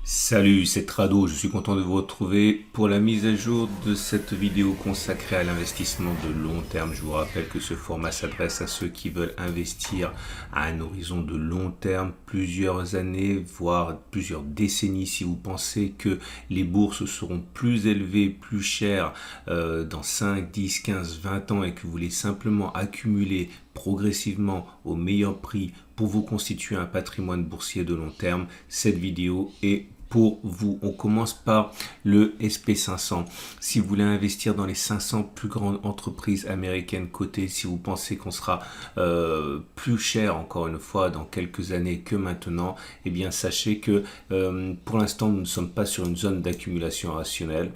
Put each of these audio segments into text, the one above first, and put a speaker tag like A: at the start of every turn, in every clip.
A: Salut, c'est Trado, je suis content de vous retrouver pour la mise à jour de cette vidéo consacrée à l'investissement de long terme. Je vous rappelle que ce format s'adresse à ceux qui veulent investir à un horizon de long terme, plusieurs années, voire plusieurs décennies. Si vous pensez que les bourses seront plus élevées, plus chères dans 5, 10, 15, 20 ans et que vous voulez simplement accumuler progressivement au meilleur prix pour vous constituer un patrimoine boursier de long terme, cette vidéo est pour vous. On commence par le SP500. Si vous voulez investir dans les 500 plus grandes entreprises américaines cotées, si vous pensez qu'on sera plus cher encore une fois dans quelques années que maintenant, eh bien sachez que pour l'instant nous ne sommes pas sur une zone d'accumulation rationnelle.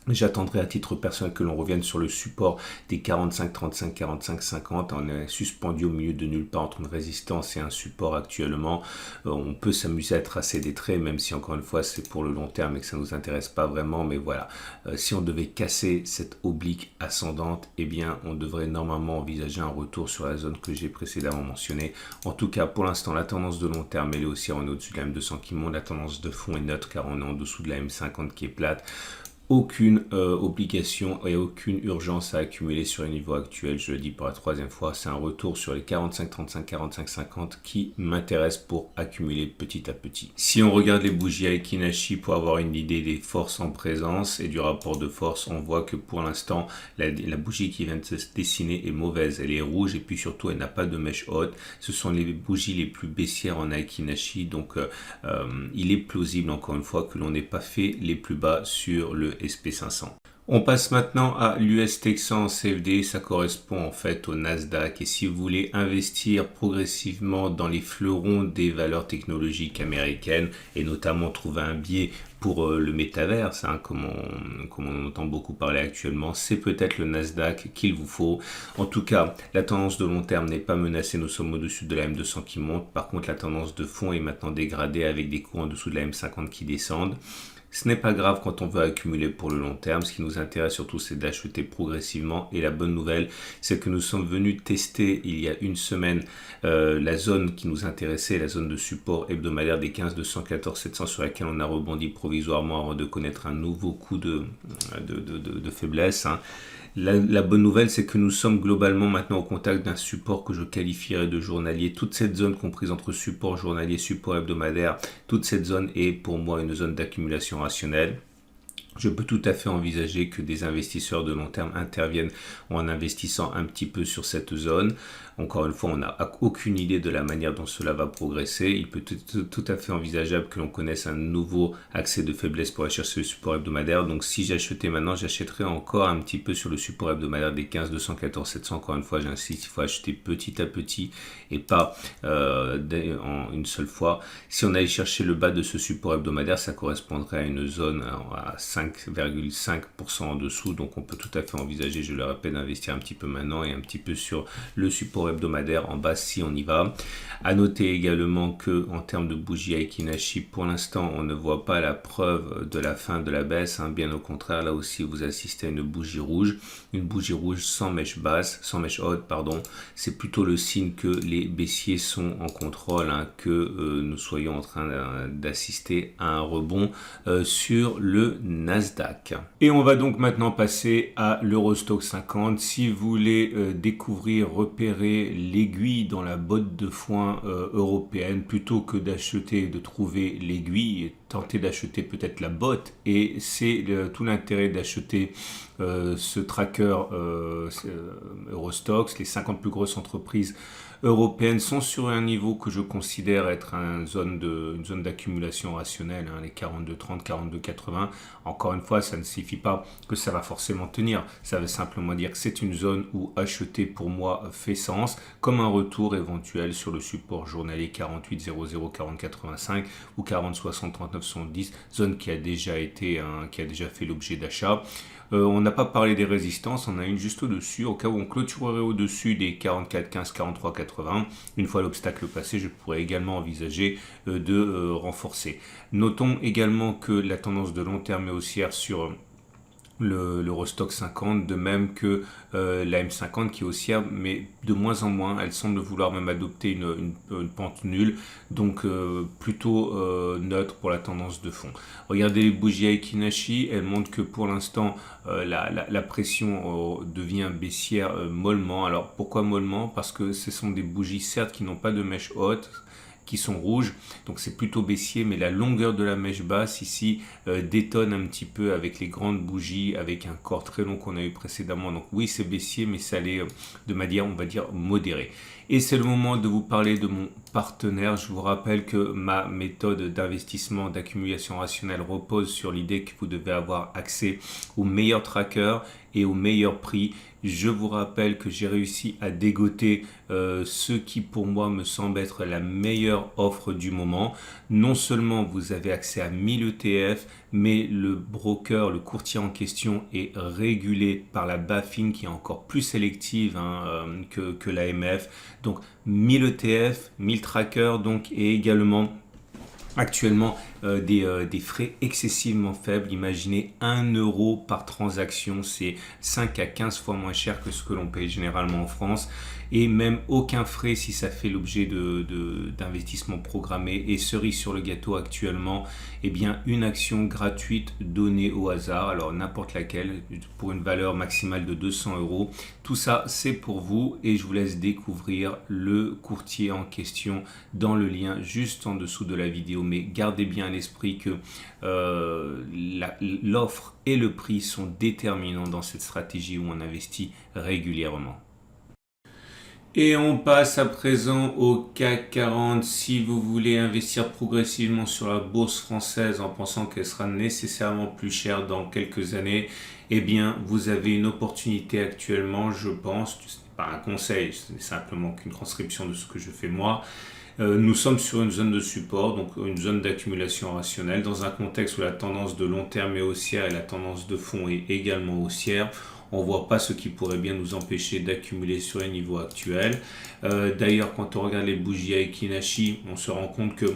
A: J'attendrai à titre personnel que l'on revienne sur le support des 45, 35, 45, 50. On est suspendu au milieu de nulle part entre une résistance et un support actuellement. On peut s'amuser à tracer des traits, même si encore une fois c'est pour le long terme et que ça ne nous intéresse pas vraiment. Mais voilà, si on devait casser cette oblique ascendante, eh bien on devrait normalement envisager un retour sur la zone que j'ai précédemment mentionnée. En tout cas, pour l'instant, la tendance de long terme, elle est haussière. On est au-dessus de la M200 qui monte. La tendance de fond est neutre car on est en dessous de la M50 qui est plate. Aucune obligation et aucune urgence à accumuler sur les niveaux actuels. Je le dis pour la troisième fois, c'est un retour sur les 45, 35, 45, 50 qui m'intéresse pour accumuler petit à petit. Si on regarde les bougies Aiki Nashi pour avoir une idée des forces en présence et du rapport de force, on voit que pour l'instant, la bougie qui vient de se dessiner est mauvaise. Elle est rouge et puis surtout, elle n'a pas de mèche haute. Ce sont les bougies les plus baissières en Aiki Nashi. Donc, il est plausible, encore une fois, que l'on n'ait pas fait les plus bas sur le SP500. On passe maintenant à l'US Texan CFD, ça correspond en fait au Nasdaq et si vous voulez investir progressivement dans les fleurons des valeurs technologiques américaines et notamment trouver un biais pour le métaverse, comme on entend beaucoup parler actuellement, c'est peut-être le Nasdaq qu'il vous faut. En tout cas, la tendance de long terme n'est pas menacée, nous sommes au-dessus de la M200 qui monte, par contre la tendance de fond est maintenant dégradée avec des cours en dessous de la M50 qui descendent. Ce n'est pas grave quand on veut accumuler pour le long terme. Ce qui nous intéresse surtout, c'est d'acheter progressivement. Et la bonne nouvelle, c'est que nous sommes venus tester il y a une semaine la zone qui nous intéressait, la zone de support hebdomadaire des 15 214 700 sur laquelle on a rebondi provisoirement avant de connaître un nouveau coup de faiblesse. La bonne nouvelle, c'est que nous sommes globalement maintenant au contact d'un support que je qualifierais de journalier. Toute cette zone comprise entre support journalier, support hebdomadaire, toute cette zone est pour moi une zone d'accumulation rationnelle. Je peux tout à fait envisager que des investisseurs de long terme interviennent en investissant un petit peu sur cette zone. Encore une fois, on n'a aucune idée de la manière dont cela va progresser. Il peut être tout à fait envisageable que l'on connaisse un nouveau accès de faiblesse pour aller chercher le support hebdomadaire. Donc si j'achetais maintenant, j'achèterais encore un petit peu sur le support hebdomadaire des 15 214 700. Encore une fois, j'insiste, il faut acheter petit à petit et pas en une seule fois. Si on allait chercher le bas de ce support hebdomadaire, ça correspondrait à une zone à 5,5% en dessous. Donc on peut tout à fait envisager, je le répète, d'investir un petit peu maintenant et un petit peu sur le support hebdomadaire en bas si on y va. À noter également que en termes de bougie Aiki Nashi, pour l'instant on ne voit pas la preuve de la fin de la baisse, bien au contraire, là aussi vous assistez à une bougie rouge sans mèche basse, sans mèche haute, pardon. C'est plutôt le signe que les baissiers sont en contrôle, que nous soyons en train d'assister à un rebond sur le Nasdaq. Et on va donc maintenant passer à l'Eurostoxx 50. Si vous voulez découvrir, repérer l'aiguille dans la botte de foin européenne, plutôt que d'acheter, de trouver l'aiguille, tenter d'acheter peut-être la botte, et c'est tout l'intérêt d'acheter ce tracker Eurostoxx. Les 50 plus grosses entreprises européennes sont sur un niveau que je considère être une zone d'accumulation rationnelle, les 42,30, 42,80. Encore une fois, ça ne signifie pas que ça va forcément tenir. Ça veut simplement dire que c'est une zone où acheter pour moi fait sens, comme un retour éventuel sur le support journalier 48,00, 40,85 ou 40,60, 39,70, zone qui a déjà fait l'objet d'achat. On n'a pas parlé des résistances, on a une juste au-dessus, au cas où on clôturerait au-dessus des 44,15, 43,80. Une fois l'obstacle passé, je pourrais également envisager de renforcer. Notons également que la tendance de long terme est haussière sur le Rostock 50, de même que la M50 qui est haussière, mais de moins en moins. Elle semble vouloir même adopter une pente nulle, donc plutôt neutre pour la tendance de fond. Regardez les bougies Aiki-Nashi, elles montrent que pour l'instant la pression devient baissière mollement. Alors pourquoi mollement? Parce que ce sont des bougies certes qui n'ont pas de mèche haute, qui sont rouges, donc c'est plutôt baissier, mais la longueur de la mèche basse ici détonne un petit peu avec les grandes bougies, avec un corps très long qu'on a eu précédemment. Donc oui, c'est baissier, mais ça l'est de manière, on va dire, modérée. Et c'est le moment de vous parler de mon partenaire. Je vous rappelle que ma méthode d'investissement, d'accumulation rationnelle repose sur l'idée que vous devez avoir accès aux meilleurs trackers et au meilleur prix. Je vous rappelle que j'ai réussi à dégoter ce qui pour moi me semble être la meilleure offre du moment. Non seulement vous avez accès à 1000 ETF, mais le broker, le courtier en question est régulé par la BaFin qui est encore plus sélective que l'AMF. Donc 1000 ETF, 1000 trackers donc, et également actuellement des frais excessivement faibles. Imaginez 1 euro par transaction, c'est 5 à 15 fois moins cher que ce que l'on paye généralement en France, et même aucun frais si ça fait l'objet d'investissements programmés. Et cerise sur le gâteau actuellement, eh bien une action gratuite donnée au hasard, alors n'importe laquelle, pour une valeur maximale de 200 euros. Tout ça c'est pour vous et je vous laisse découvrir le courtier en question dans le lien juste en dessous de la vidéo. Mais gardez bien à l'esprit que l'offre et le prix sont déterminants dans cette stratégie où on investit régulièrement. Et on passe à présent au CAC 40. Si vous voulez investir progressivement sur la bourse française en pensant qu'elle sera nécessairement plus chère dans quelques années, eh bien vous avez une opportunité actuellement, je pense. Ce n'est pas un conseil, ce n'est simplement qu'une transcription de ce que je fais moi. Nous sommes sur une zone de support, donc une zone d'accumulation rationnelle, dans un contexte où la tendance de long terme est haussière et la tendance de fond est également haussière. On ne voit pas ce qui pourrait bien nous empêcher d'accumuler sur les niveaux actuels. D'ailleurs, quand on regarde les bougies Aiki-Nashi, on se rend compte que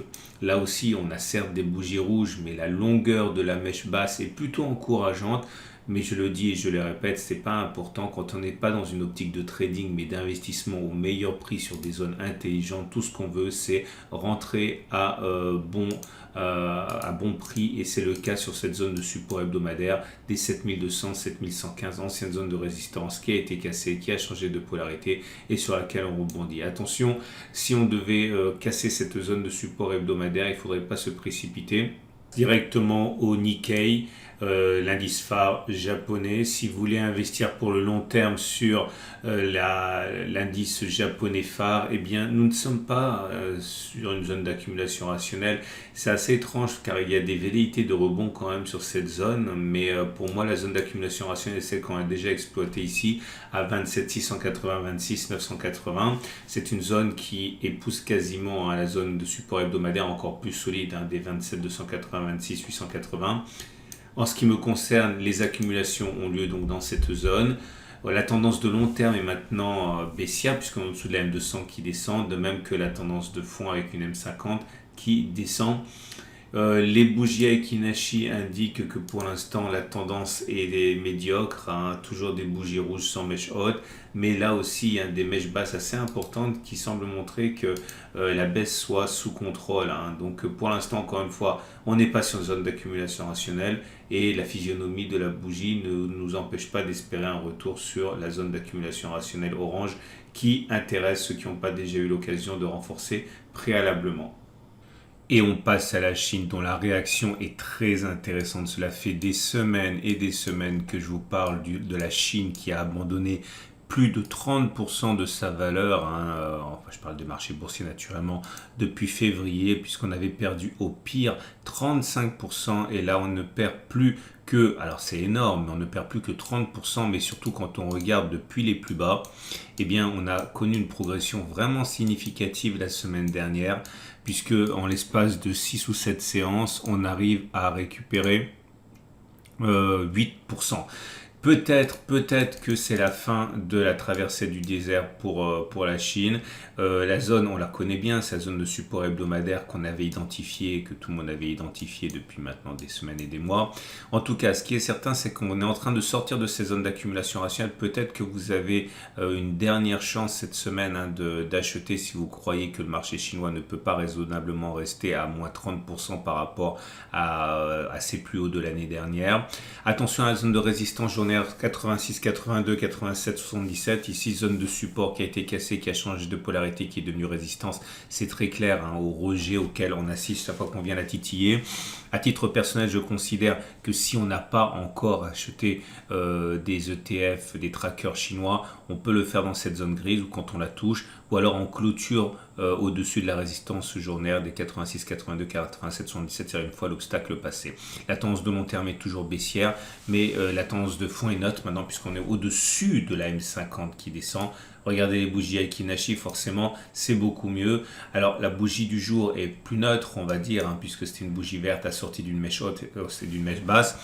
A: là aussi, on a certes des bougies rouges, mais la longueur de la mèche basse est plutôt encourageante. Mais je le dis et je le répète, c'est pas important quand on n'est pas dans une optique de trading, mais d'investissement au meilleur prix sur des zones intelligentes. Tout ce qu'on veut, c'est rentrer à bon prix, et c'est le cas sur cette zone de support hebdomadaire des 7200, 7115, ancienne zone de résistance qui a été cassée, qui a changé de polarité et sur laquelle on rebondit. Attention, si on devait casser cette zone de support hebdomadaire, il ne faudrait pas se précipiter directement au Nikkei, l'indice phare japonais. Si vous voulez investir pour le long terme sur l'indice japonais phare, eh bien nous ne sommes pas sur une zone d'accumulation rationnelle. C'est assez étrange car il y a des velléités de rebond quand même sur cette zone, mais pour moi la zone d'accumulation rationnelle, c'est celle qu'on a déjà exploitée ici à 27 680, 26 980. C'est une zone qui épouse quasiment à la zone de support hebdomadaire encore plus solide, des 27 280, 26 880. En ce qui me concerne, les accumulations ont lieu donc dans cette zone. La tendance de long terme est maintenant baissière puisqu'on est en dessous de la M200 qui descend, de même que la tendance de fond avec une M50 qui descend. Les bougies Aiki-Nashi indiquent que pour l'instant la tendance est médiocre, toujours des bougies rouges sans mèche haute, mais là aussi il y a des mèches basses assez importantes qui semblent montrer que la baisse soit sous contrôle. Donc pour l'instant, encore une fois, on n'est pas sur une zone d'accumulation rationnelle et la physionomie de la bougie ne nous empêche pas d'espérer un retour sur la zone d'accumulation rationnelle orange qui intéresse ceux qui n'ont pas déjà eu l'occasion de renforcer préalablement. Et on passe à la Chine dont la réaction est très intéressante. Cela fait des semaines et des semaines que je vous parle de la Chine qui a abandonné plus de 30% de sa valeur, enfin je parle des marchés boursiers naturellement, depuis février, puisqu'on avait perdu au pire 35%, et là on ne perd plus que, alors c'est énorme, mais on ne perd plus que 30%, mais surtout quand on regarde depuis les plus bas, eh bien on a connu une progression vraiment significative la semaine dernière, puisque en l'espace de 6 ou 7 séances, on arrive à récupérer 8%. Peut-être que c'est la fin de la traversée du désert pour la Chine. La zone, on la connaît bien, c'est la zone de support hebdomadaire qu'on avait identifiée, que tout le monde avait identifiée depuis maintenant des semaines et des mois. En tout cas, ce qui est certain, c'est qu'on est en train de sortir de ces zones d'accumulation rationnelle. Peut-être que vous avez une dernière chance cette semaine d'acheter si vous croyez que le marché chinois ne peut pas raisonnablement rester à moins 30% par rapport à ses plus hauts de l'année dernière. Attention à la zone de résistance journalière 86, 82, 87, 77. Ici, zone de support qui a été cassée, qui a changé de polarité, qui est devenue résistance. C'est très clair au rejet auquel on assiste chaque fois qu'on vient la titiller. À titre personnel, je considère que si on n'a pas encore acheté des ETF, des trackers chinois, on peut le faire dans cette zone grise ou quand on la touche, ou alors en clôture au-dessus de la résistance journalière des 86, 82, 87, 77, c'est une fois l'obstacle passé. La tendance de long terme est toujours baissière, mais la tendance de fond est neutre maintenant puisqu'on est au-dessus de la M50 qui descend. Regardez les bougies Aiki-Nashi, forcément, c'est beaucoup mieux. Alors, la bougie du jour est plus neutre, on va dire, puisque c'était une bougie verte assortie d'une mèche haute, c'est d'une mèche basse.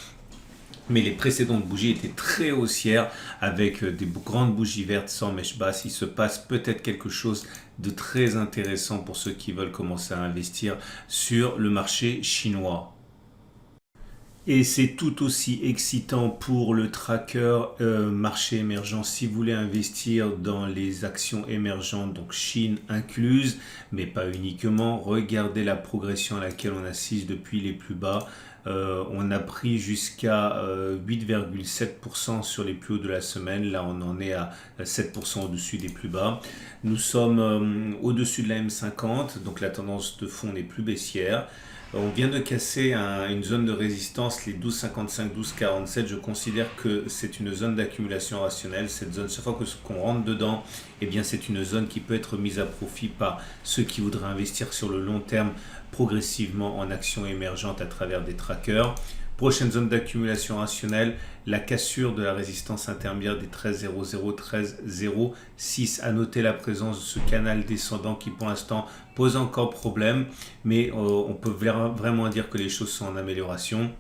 A: Mais les précédentes bougies étaient très haussières avec des grandes bougies vertes sans mèche basse. Il se passe peut-être quelque chose de très intéressant pour ceux qui veulent commencer à investir sur le marché chinois. Et c'est tout aussi excitant pour le tracker marché émergent si vous voulez investir dans les actions émergentes, donc Chine incluse, mais pas uniquement. Regardez la progression à laquelle on assiste depuis les plus bas. On a pris jusqu'à 8,7% sur les plus hauts de la semaine. Là, on en est à 7% au-dessus des plus bas. Nous sommes au-dessus de la M50, donc la tendance de fond n'est plus baissière. On vient de casser une zone de résistance, les 12,55, 12,47. Je considère que c'est une zone d'accumulation rationnelle. Cette zone, chaque fois qu'on rentre dedans, eh bien, c'est une zone qui peut être mise à profit par ceux qui voudraient investir sur le long terme progressivement en actions émergentes à travers des trackers. Prochaine zone d'accumulation rationnelle, la cassure de la résistance intermédiaire des 13,00, 13,06. À noter la présence de ce canal descendant qui pour l'instant pose encore problème, mais on peut vraiment dire que les choses sont en amélioration.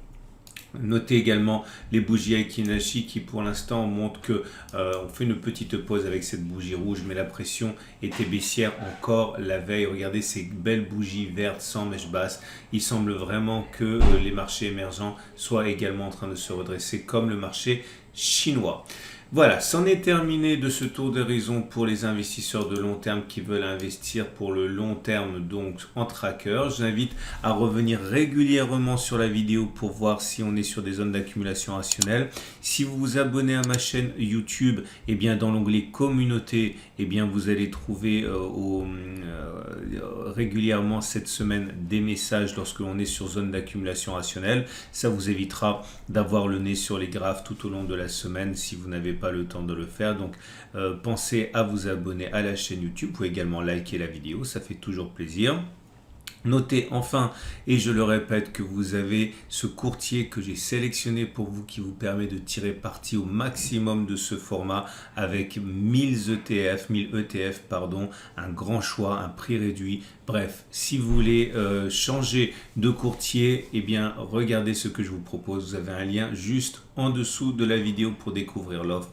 A: Notez également les bougies Aiki-Nashi qui pour l'instant montrent que on fait une petite pause avec cette bougie rouge, mais la pression était baissière encore la veille. Regardez ces belles bougies vertes sans mèche basse. Il semble vraiment que les marchés émergents soient également en train de se redresser comme le marché chinois. Voilà, c'en est terminé de ce tour d'horizon pour les investisseurs de long terme qui veulent investir pour le long terme, donc en tracker. Je vous invite à revenir régulièrement sur la vidéo pour voir si on est sur des zones d'accumulation rationnelle. Si vous vous abonnez à ma chaîne YouTube, eh bien dans l'onglet communauté, eh bien vous allez trouver régulièrement cette semaine des messages lorsque l'on est sur zone d'accumulation rationnelle. Ça vous évitera d'avoir le nez sur les graphes tout au long de la semaine si vous n'avez pas le temps de le faire. Donc pensez à vous abonner à la chaîne YouTube. Vous pouvez également liker la vidéo, ça fait toujours plaisir. Notez enfin, et je le répète, que vous avez ce courtier que j'ai sélectionné pour vous qui vous permet de tirer parti au maximum de ce format avec 1000 ETF, un grand choix, un prix réduit. Bref, si vous voulez changer de courtier, eh bien regardez ce que je vous propose. Vous avez un lien juste en dessous de la vidéo pour découvrir l'offre.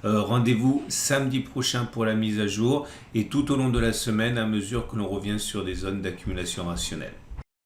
A: Rendez-vous samedi prochain pour la mise à jour et tout au long de la semaine à mesure que l'on revient sur des zones d'accumulation rationnelle.